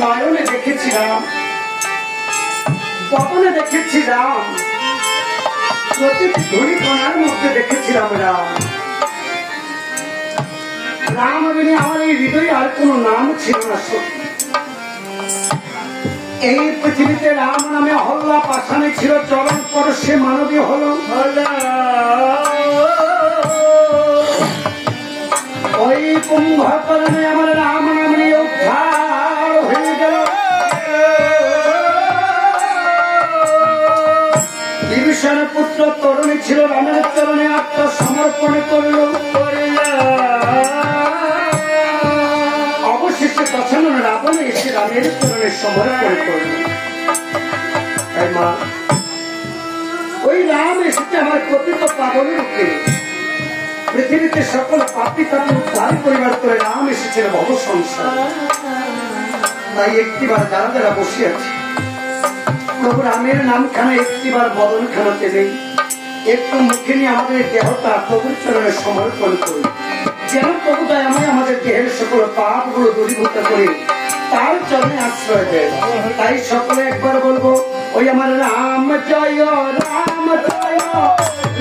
নয়নে দেখেছিলাম, বদনে দেখেছিলাম, প্রতিটি ধূলি কণার মধ্যে দেখেছিলাম রাম। রাম বিনে আমার এই হৃদয়ে আর কোন নাম ছিল না। সত্যি এই পৃথিবীতে রাম নামে হল্লা পাশানে ছিল, চরণ পরশে মানবী হলো। ওই কুম্ভকর্ণে আমার রাম নাম নিয়ে উদ্ধার হয়ে গেল। বিভীষণ পুত্র তরুণী ছিল, রামের চরণে আত্মসমর্পণ করল। অবশেষে দশানন রাবণ এসে রামের চরণে সমর্পণ করল। তাই মা, ওই রাম এসেছে আমার কথিত পাগলের রূপে। পৃথিবীতে সকল পাপি তাকে উদ্ধার পরিবার করে রাম এসেছিল ভব সংসার। তাই একটিবার যারা যারা বসে আছে, প্রভু রামের নামখানা একটিবার বদন খানাতে নেই, একটু মুখে নিয়ে আমাদের দেহটা প্রভুর চরণে সমর্পণ করি, যেন প্রভু দয়াময় আমাদের দেহের সকল পাপ গুলো দূরীভূত করে তার চরণে আশ্রয় দেয়। তাই সকলে একবার বলবো, ওই আমার রাম জয় রাম জয়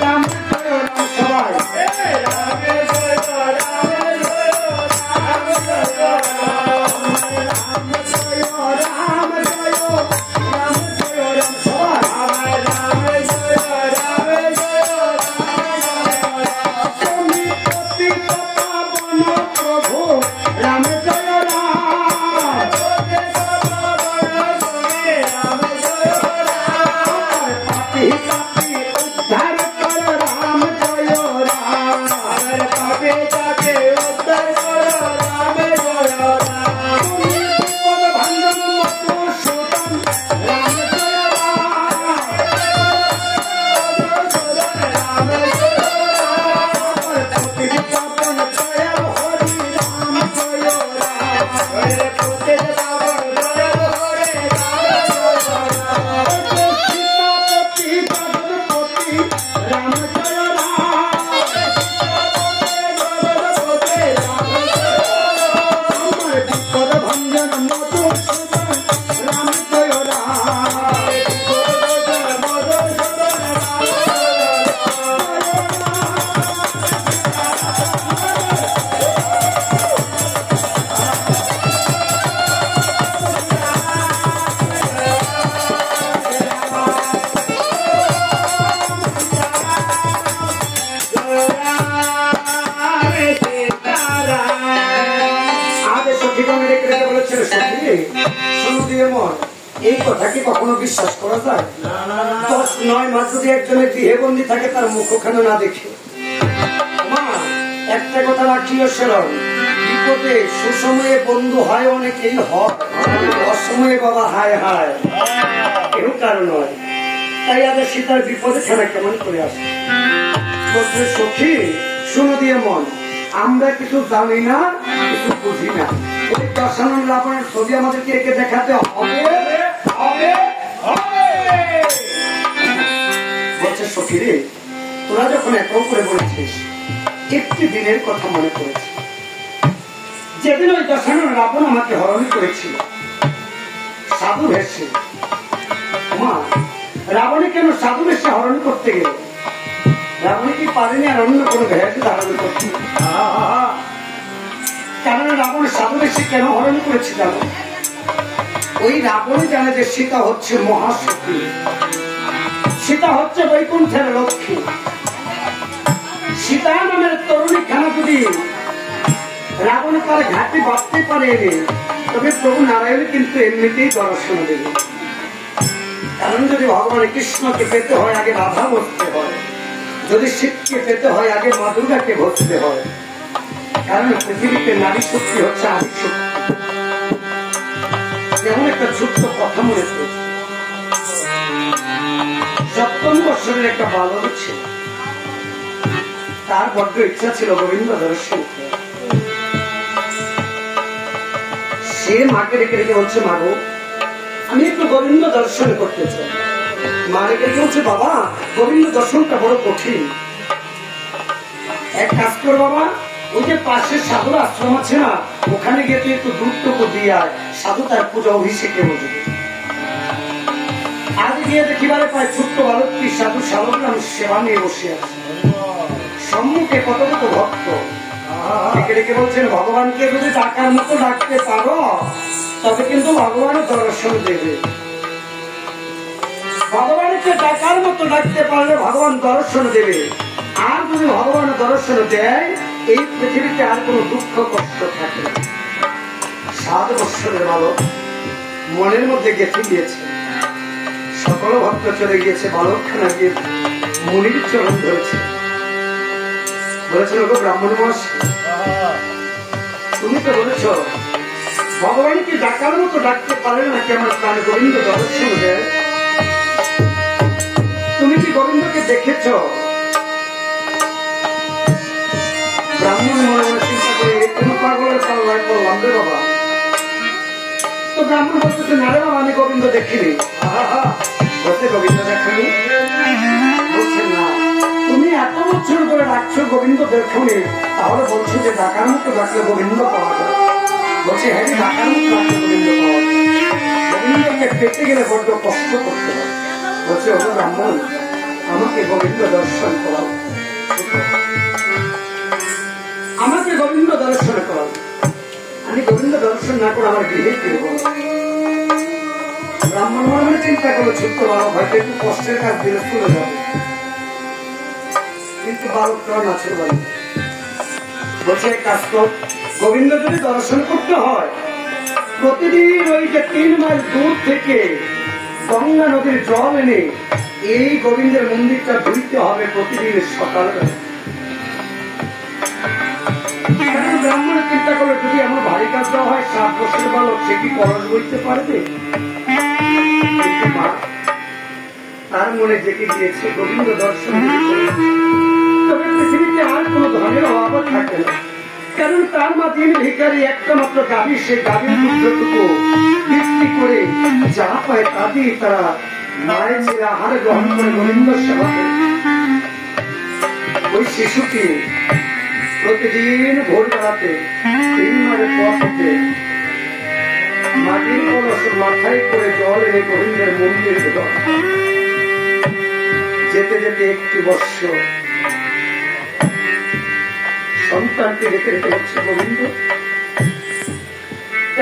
রাম জয় রাম। সবাই Beta এই কথা কি কখনো বিশ্বাস করা যায়? 10-9 মাস যদি একজনের গৃহবন্দী থাকে তার মুখখানে না দেখে। মা একটা কথা রাখিও স্মরণ, বিপদে সুসময়ে বন্ধু হয় অনেকেই হয়, অসময়ে বাবা হায় হায় কেউ কারণ নয়। তাই আজ সীতার বিপদে খেলা কেমন করে আসে বলছে সখী শুনো দিয়ে মন, আমরা কিছু জানি না কিছু বুঝি না। ওই দশানন রাবণের ছবি আমাদেরকে একে দেখাতে হবে বলছে সখী রে, তোরা যখন এত করে বলেছিস একটি দিনের কথা মনে করেছি, যেদিন ওই দশানন রাবণ আমাকে হরণ করেছিল সাধু ভেসে। মা রাবণে কেন সাধু ভেসে হরণ করতে গেল? রাবণ কি পারেনি আর অন্য কোনো ভেড়াকে ধারণ করতে? কারণ রাবণ সাধু ভেসে কেন হরণ করেছে জানো? ওই রাবণ জানে যে সীতা হচ্ছে মহাশক্তি, সীতা হচ্ছে বৈকুণ্ঠের লক্ষ্মী। সীতা নামের তরুণী খানা যদি রাবণ তার ঘাটি বাঁধতে পারে তবে প্রভু নারায়ণ কিন্তু এমনিতেই দর্শন দেবে। কারণ যদি ভগবান কৃষ্ণকে পেতে হয় আগে রাধা বসতে হয়, যদি শিবকে পেতে হয় আগে মা দুর্গাকে বসতে হয়। কারণ পৃথিবীতে নারী শক্তি হচ্ছে আদি শক্তি। যেমন একটা ছোট্ট কথা মনে করেছে, 7 বছরের একটা বালক ছিল, তার বড্ড ইচ্ছা ছিল গোবিন্দ দর্শন। সে মাকে রেখে রেখে বলছে মা গো আমি একটু গোবিন্দ দর্শন করতে চাই। মা রেখে রেখে বলছে বাবা গোবিন্দ দর্শনটা বড় কঠিন, এক কাজ কর বাবা, ওই যে পাশে সাধুর আশ্রম আছে না, ওখানে গিয়ে তুই একটু দুধটুকু দিয়ে আয়, সাধু তার পূজা অভিষেকে বসবে। আজ গিয়ে দেখিবারে প্রায় ছোট্ট বালকটি সাধু শালগ্রাম সেবা নিয়ে বসে আছে, সম্মুখে কত কত ভক্ত। ডেকে ডেকে বলছেন ভগবানকে যদি ডাকার মতো ডাকতে পারো তবে কিন্তু ভগবানও দর্শন দেবে। ভগবানকে ডাকার মতো ডাকতে পারলে ভগবান দর্শন দেবে। আর যদি ভগবান দর্শন দেয় এই পৃথিবীতে আর কোনো দুঃখ কষ্ট থাকে না। 7 বৎসরের বালক মনের মধ্যে গেঁথে গিয়েছে। সকল ভক্ত চলে গিয়েছে, বালকখানা গিয়ে মুনির চরণ ধরেছে, বলেছেন ওগো ব্রাহ্মণ মহাশয় তুমি তো বলেছ ভগবানকে ডাকার মতো ডাকতে পারে নাকি আমার প্রাণে গোবিন্দ দর্শন দেয়। তুমি কি গোবিন্দকে দেখেছ? ব্রাহ্মণ মনে মনে চিন্তা করে কোন পাগলের পাল্লায় পড়লাম রে বাবা। তো ব্রাহ্মণ বলতেছে না রে বাবা আমি গোবিন্দ দেখিনি। বলছে গোবিন্দ দেখনি? বলছে না। তুমি এত বছর করে ডাকছো গোবিন্দ দেখনি, তাহলে বলছো যে ডাকার মতো ডাকলে গোবিন্দ পাওয়া যায়। বলছে হ্যাঁ ডাকার মতো ডাকলে গোবিন্দ পাওয়া যায়, গোবিন্দকে পেতে গেলে বড্ড কষ্ট করতে হবে। বলছে ওগো ব্রাহ্মণ আমাকে গোবিন্দ দর্শন করাও, আমাকে গোবিন্দ দর্শন করাও। আমি গোবিন্দ দর্শন না করে আমার গৃহে ফিরব। ব্রাহ্মণ মনে চিন্তা করলো ছোট্ট বালক হয়তো একটু কষ্টের কাজ দিলে চলে যাবে, কিন্তু বালকটা না ছিল। বলছে কাজ কর, গোবিন্দ যদি দর্শন করতে হয় প্রতিদিন ওই যে 3 মাইল দূর থেকে গঙ্গা নদীর জল এনে এই গোবিন্দের মন্দিরটা ধুইতে হবে প্রতিদিন সকালবেলা। 7 বছরের বালক সে কি কলস বইতে পারবে? মা তার মনে জেগে গিয়েছে গোবিন্দ দর্শন, তবে পৃথিবীতে আর কোন ধনের অভাব থাকে না। কারণ তার মা দিন ভিখারি, একটা মাত্র গাভী, সে গাভীর দুগ্ধটুকু বিক্রি করে যা পায় তা দিয়ে তারা মায়ের ছেলে আহার গ্রহণ করে গোবিন্দ সেবা করে। ওই শিশুটি প্রতিদিন ভোরবেলাতে 3 মাসের পর থেকে মাটির কলস মাথায় করে জল এনে গোবিন্দের মন্দির যেতে যেতে একটি বৎসর সন্তানকে রেখে রেখে হচ্ছে, গোবিন্দ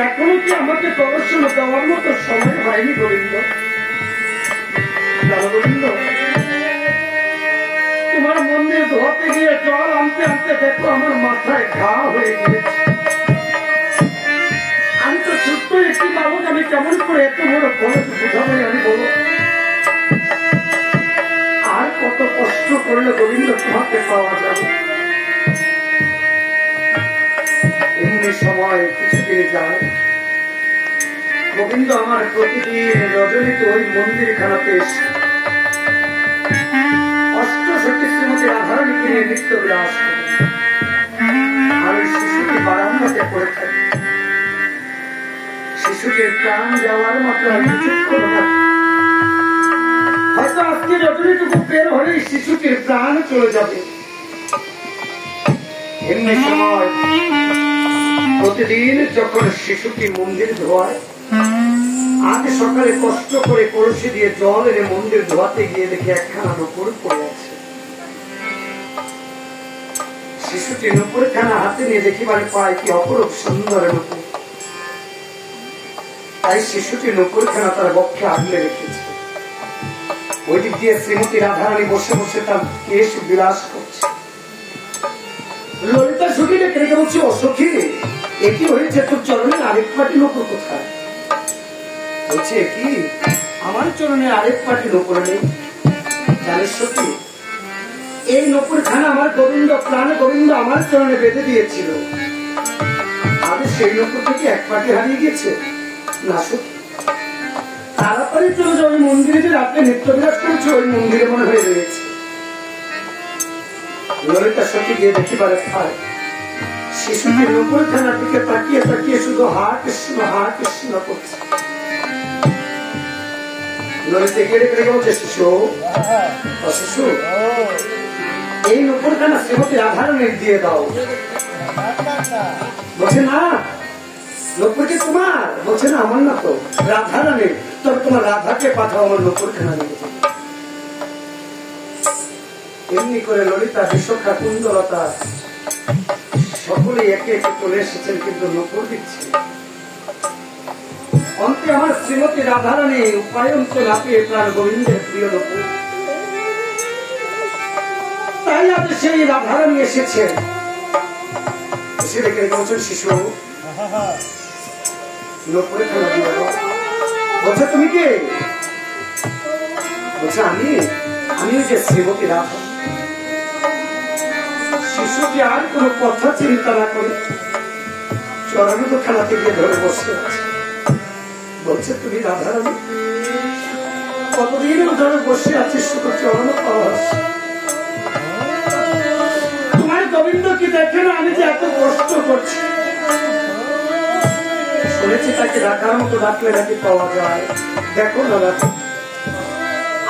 এখনো কি আমাকে দর্শন দেওয়ার মতো সময় হয়নি? গোবিন্দ গোবিন্দ তোমার মন্দির ধোয়াতে গিয়ে জল আনতে আনতে দেখো আমার মাথায় ঘা হয়ে গিয়েছে। আমি তো ছোট্ট একটি বালক, আমি কেমন করে এত বড় খরচ বোঝাবো? আমি বলো আর কত কষ্ট করলে গোবিন্দ তোমাকে পাওয়া যাবে? এমনি সময় কিছুদিন যায়, গোবিন্দ আমার প্রতিদিন রজনীতে ওই মন্দির খানাতে এসে অষ্টসখী শ্রীমতী রাধারানীকে নিয়ে নিত্য বিলাস করে। আর ওই শিশুটি বারান্দাতে পড়ে থাকে। শিশুটির প্রাণ যাওয়ার মাত্র হয়তো আজকে রজনীটুকু বের হলেই শিশুটির প্রাণ চলে যাবে। এমনি সময় প্রতিদিন যখন শিশুটি মন্দির ধোয়ায়, আজ সকালে কষ্ট করে কলসি দিয়ে জল এনে মন্দির ধোয়াতে গিয়ে দেখে একখানা নুপুর পড়ে আছে। শিশুটি নুপুর খানা হাতে নিয়ে দেখিবার পায় কি অপরূপ সুন্দর নুপুর। তাই শিশুটি নুপুর খানা তার বক্ষে আগলে রেখেছে। ওই দিক দিয়ে শ্রীমতী রাধারানী বসে বসে তার কেশ বিলাস করছে। ললিতা সখী ডেকে রেখে বলছে, ও সখী একই হয়েছে, তোর চরণের আরেক পাটি নুপুর কোথায়? বলছে কি আমার চরণের আরেক পাটি নুপুর নেই? জানিস সখী, এই নুপুর খানা আমার গোবিন্দ, প্রাণ গোবিন্দ আমার চরণে বেঁধে দিয়েছিল। আজ সেই নুপুর থেকে এক পাটি হারিয়ে গেছে। না সত্যি, তাড়াতাড়ি চলে যাও ওই মন্দিরে, যে রাত্রে নিত্য বিলাস করছে ওই মন্দিরে মনে হয়ে রয়েছে। ললিতা সখী গিয়ে দেখিবারে পায় শিশুটি নুপুর খানার দিকে তাকিয়ে তাকিয়ে শুধু হা কৃষ্ণ করছে। ললিতা গিয়ে রেখে বলছে, শিশু শিশু এই নুপুর খানা শ্রীমতী রাধারানীর দিয়ে দাও। বলছে না, নুপুর কি তোমার? বলছে না আমার না তো, রাধারানীর। তবে তোমার রাধাকে পাঠাও আমার নুপুর খানা নিয়ে। এমনি করে ললিতা, বিশাখা, কুন্দলতা সকলে একে একে চলে এসেছেন, কিন্তু নুপুর দিচ্ছে। অন্তে আমার শ্রীমতী রাধারানী উপায়ন্ত না পেয়ে প্রাণ গোবিন্দের প্রিয় নুপুর, তাই আজ সেই রাধারানী এসেছেন। এসে দেখে বলছেন, শিশু নুপুরে খানা দিয়ে দাও। বলছে তুমি কে? বলছে আমি ওই যে শ্রীমতী রাধা। শিশুটি আর কোন কথা চিন্তা না করে চরণ খানাতে গিয়ে ধরে বসে আছে। বলছে তুমি রাধারানী? কতদিন ধরে বসে আছিস শুধু চরণ পাওয়া? তোমার গোবিন্দ কি দেখে না আমি যে এত কষ্ট করছি? শুনেছি তাকে রাখার মতো ডাকলে নাকি পাওয়া যায়। দেখো না রাখো,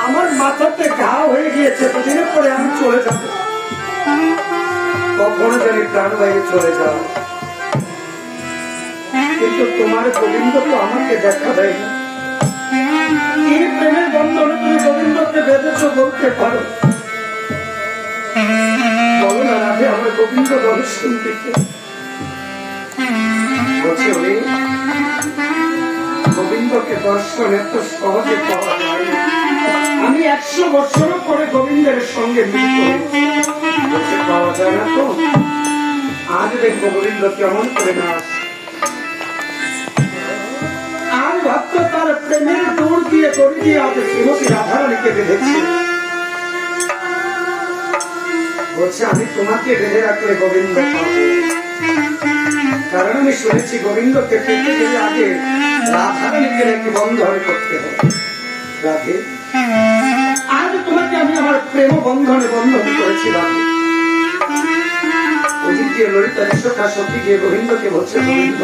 আমার মাথাতে ঘা হয়ে গিয়েছে, দুদিনের পরে আমি চলে যাব। কখনো জানি প্রাণ বাইরে চলে যাও, কিন্তু তোমার গোবিন্দ তো আমাকে দেখা দেয় না। এই প্রেমের বন্ধনে তুমি গোবিন্দকে বেঁধেছ বলতে পারো? বলো না রাধে, আমার গোবিন্দ দর্শন দিতে। বলছে গোবিন্দকে দর্শন এত সহজে পাওয়া যায় না। আমি 100 বছর পরে গোবিন্দের সঙ্গে মিলিত হয়েছি, পাওয়া যায় না তো। আজ দেখবো গোবিন্দ কেমন করে না আসে। আর ভাবতো তার প্রেমের দৌড় দিয়ে দড়ি দিয়ে আজ শ্রীমতী রাধারানীকে বেঁধেছি। বলছে আমি তোমাকে বেঁধে রাখলে গোবিন্দ পাবো, কারণ আমি শুনেছি গোবিন্দকে পেতে গেলে আগে রাধারানীকে একটি বন্ধন করতে হবে। রাধে, আজ তোমাকে আমি আমার প্রেম বন্ধনে বন্ধন করেছি। রাধে, ওদিকে ললিতার সখা সখী গিয়ে গোবিন্দকে বলছে, গোবিন্দ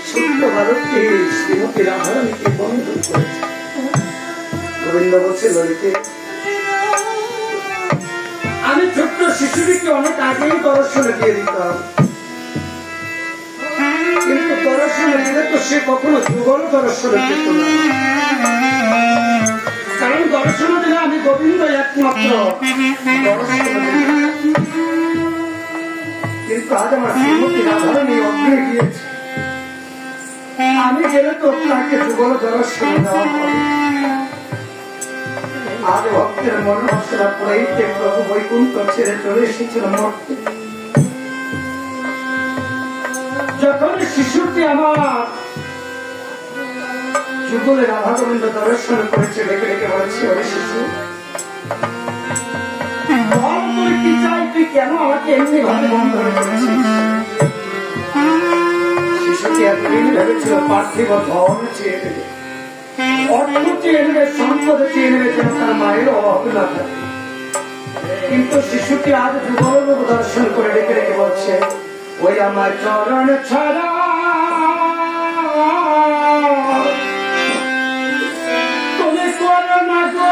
ছোট্ট বালককে শ্রীমতী রাধারানীকে বন্ধন করেছে। গোবিন্দ বলছে, ললিতে আমি ছোট্ট শিশুটিকে অনেক আগেই দর্শনে দিয়ে দিতাম, কিন্তু দর্শনে দিলে তো সে কখনো যুগল দর্শনে পেত না, কারণ দর্শনে দিলে আমি গোবিন্দ একমাত্র কিন্তু আজ আমার শ্রীমতী রাধারানী অগ্রে গিয়েছে, আমি গেলে তো তাকে যুগল দর্শন দেওয়া হবে। আজ ভক্তের মন হর্ষরা পুরাইতে প্রভু বৈকুণ্ঠ ছেড়ে চলে এসেছিল মর্তে। যখন শিশুটি আমার যুগলে রাধা গোবিন্দ দর্শন করেছে, ডেকে ডেকে বলেছে, ওরে শিশু তুই কি চাই, তুই কেন আমাকে এমনি ভাবে বন্ধন করেছিস? শিশুটি এতদিন ভেবেছিল পার্থিব ধন চেয়ে নেবে, অর্থ চেয়ে নেবে, সম্পদ চেয়ে নেবে, যেন তার মায়ের অভাব না থাকে। কিন্তু শিশুটি আজ যুগল দর্শন করে ডেকে ডেকে বলছে, ওই আমার চরণ ছাড়া তুমি করো না গো,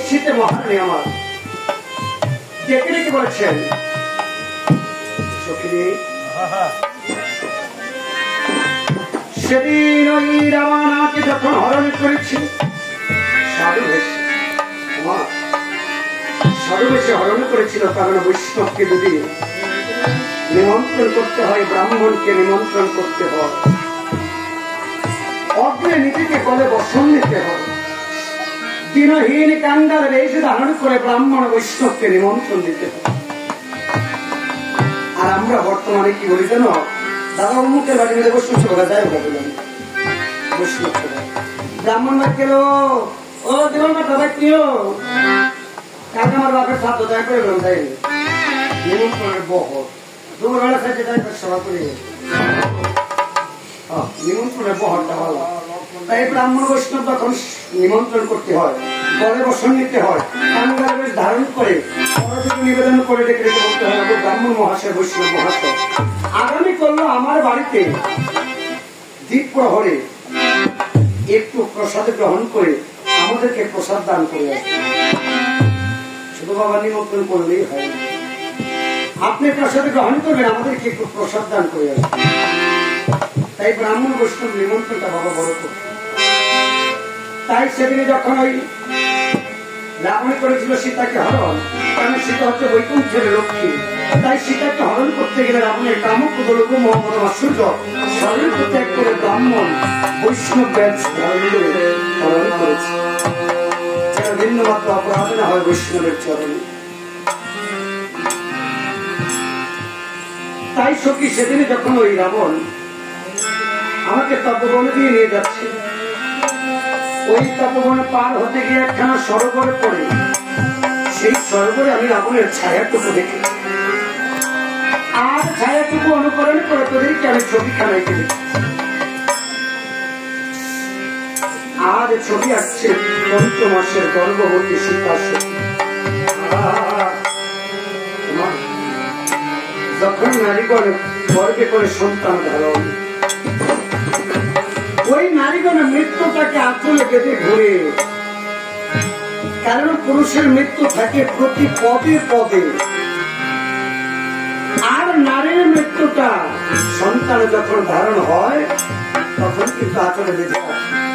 শীতে মহারানী আমার ডেকে ডেকে বলেছেন, সেদিন ওই রামানাকে যখন হরণ করেছি সাধু বেশে হরণ করেছিল, কারণ বৈষ্ণবকে যদি নিমন্ত্রণ করতে হয়, ব্রাহ্মণকে নিমন্ত্রণ করতে হয়, অগ্রে নীতিকে বলে বসন নিতে হয়, দিনহীন কাঙ্গাল বেশ ধারণ করে ব্রাহ্মণ বৈষ্ণবকে নিমন্ত্রণ দিতে হয়। আর আমরা বর্তমানে কি বলি জানো, দাদা মুখের বাড়ি মিলে বৈষ্ণব সভা যায়, ওটা বললাম বৈষ্ণব সভা, ব্রাহ্মণ বাদ গেল, ও দেবন বা দাদা কিও কালকে আমার বাপের সাধ্য দেয় করে গেলাম, তাই নিমন্ত্রণের বহর দুপুরবেলা থেকে তাই সভা করে নিমন্ত্রণের বহরটা ভালো। তাই ব্রাহ্মণ বৈষ্ণব যখন নিমন্ত্রণ করতে হয়, গলে বসন নিতে হয়, কাঙ্গাল বেশ ধারণ করে নিবেদন করে ডেকে ডেকে বলতে হয়, ব্রাহ্মণ মহাশয় বৈষ্ণব মহাশয় আগামী করলো আমার বাড়িতে দ্বীপ প্রহরে একটু প্রসাদ গ্রহণ করে আমাদেরকে প্রসাদ দান করে আসবে। শুধু বাবা নিমন্ত্রণ করলেই হয়, আপনি প্রসাদ গ্রহণ করবেন, আমাদেরকে একটু প্রসাদ দান করে আসবে। তাই ব্রাহ্মণ বৈষ্ণব নিমন্ত্রণটা বাবা বড় করবে। তাই সেদিনে যখন ওই রাবণ করেছিল সীতাকে হরণ, কারণ সীতা হচ্ছে বৈকুণ্ঠের লক্ষ্মী, তাই সীতাকে হরণ করতে গেলে রাবণের কামক্রোধ লোভ মোহ মদ মাৎসর্য শরীর ত্যাগ করে ব্রাহ্মণ বৈষ্ণব ব্যাচ ধারণ করে হরণ করেছে, যেন ভিন্নমাত্র অপরাধ না হয় বৈষ্ণবের চরণে। তাই সখী সেদিনে যখন ওই রাবণ আমাকে তপবনে দিয়ে নিয়ে যাচ্ছে, ওই তপবনে পার হতে গিয়ে একখানা সরোবরে পড়ে, সেই সরোবরে আমি রাবণের ছায়াটুকু দেখি, আর ছায়াটুকু অনুকরণ করে তোদেরকে আমি ছবিখানা এঁকে দেখি। আজ ছবি আসছে 5 মাসের গর্ভবতী সীতা সখী। যখন নারীগণ গর্বে করে সন্তান ধারণ, ওই নারীগণ মৃত্যুটাকে আঁচলে বেঁধে ঘুরে, কারণ পুরুষের মৃত্যু থাকে প্রতি পদে পদে, আর নারীর মৃত্যুটা সন্তান যখন ধারণ হয় তখন কিন্তু আঁচলে বেঁধে আসে।